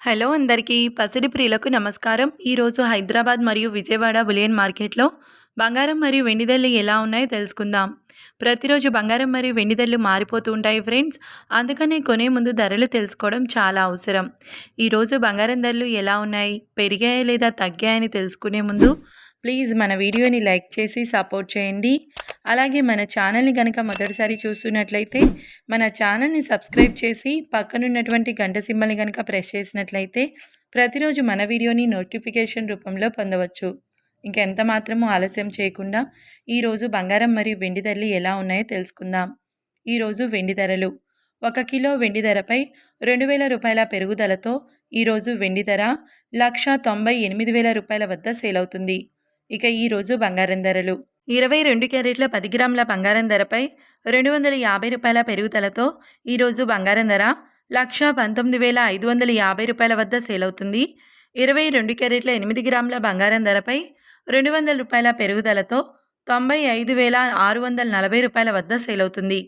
Hello అందరికీ పసిడి ప్రియులకు నమస్కారం. ఈరోజు హైదరాబాద్ మరియు విజయవాడ బులియన్ మార్కెట్లో బంగారం మరియు వెండి ధరలు ఎలా ఉన్నాయో తెలుసుకుందాం. ప్రతిరోజు బంగారం మరియు వెండి ధరలు మారిపోతూ ఉంటాయి ఫ్రెండ్స్. అందుకనే కొనే ముందు ధరలు తెలుసుకోవడం చాలా అవసరం. ఈరోజు బంగారం ధరలు ఎలా ఉన్నాయి, పెరిగాయా లేదా తగ్గాయని తెలుసుకునే ముందు ప్లీజ్ మన వీడియోని లైక్ చేసి సపోర్ట్ చేయండి. అలాగే మన ఛానల్ని కనుక మొదటిసారి చూస్తున్నట్లయితే మన ఛానల్ని సబ్స్క్రైబ్ చేసి పక్కనున్నటువంటి గంట సింబల్ని కనుక ప్రెస్ చేసినట్లయితే ప్రతిరోజు మన వీడియోని నోటిఫికేషన్ రూపంలో పొందవచ్చు. ఇంకెంత మాత్రమూ ఆలస్యం చేయకుండా ఈరోజు బంగారం మరియు వెండి ధరలు ఎలా ఉన్నాయో తెలుసుకుందాం. ఈరోజు వెండి ధరలు 1 కిలో వెండి ధరపై 2,000 రూపాయల పెరుగుదలతో ఈరోజు వెండి ధర 1,98,000 రూపాయల వద్ద సేల్ అవుతుంది. ఇక ఈరోజు బంగారం ధరలు 22 క్యారెట్ల 10 గ్రాముల బంగారం ధరపై 250 రూపాయల పెరుగుదలతో ఈరోజు బంగారం ధర 1,19,550 రూపాయల వద్ద సేల్ అవుతుంది. 22 క్యారెట్ల 8 గ్రాముల బంగారం ధరపై 200 రూపాయల పెరుగుదలతో 95,640 రూపాయల వద్ద సేల్ అవుతుంది.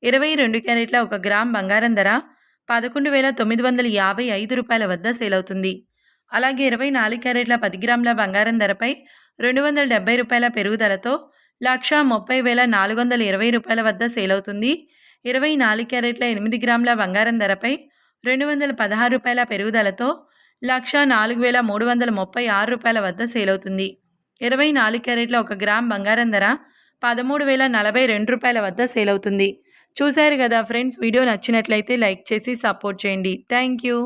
22 క్యారెట్ల 1 గ్రామ్ బంగారం ధర 11,955 రూపాయల వద్ద సేల్ అవుతుంది. అలాగే 24 క్యారెట్ల 10 గ్రాముల బంగారం ధరపై 270 రూపాయల పెరుగుదలతో 1,30,420 రూపాయల వద్ద సేల్ అవుతుంది. 24 క్యారెట్ల 8 గ్రాముల బంగారం ధరపై 216 రూపాయల పెరుగుదలతో 1,04,336 రూపాయల వద్ద సేల్ అవుతుంది. 24 క్యారెట్ల 1 గ్రామ్ బంగారం ధర 13,042 రూపాయల వద్ద సేల్ అవుతుంది. చూశారు కదా ఫ్రెండ్స్, వీడియో నచ్చినట్లయితే లైక్ చేసి సపోర్ట్ చేయండి. Thank you.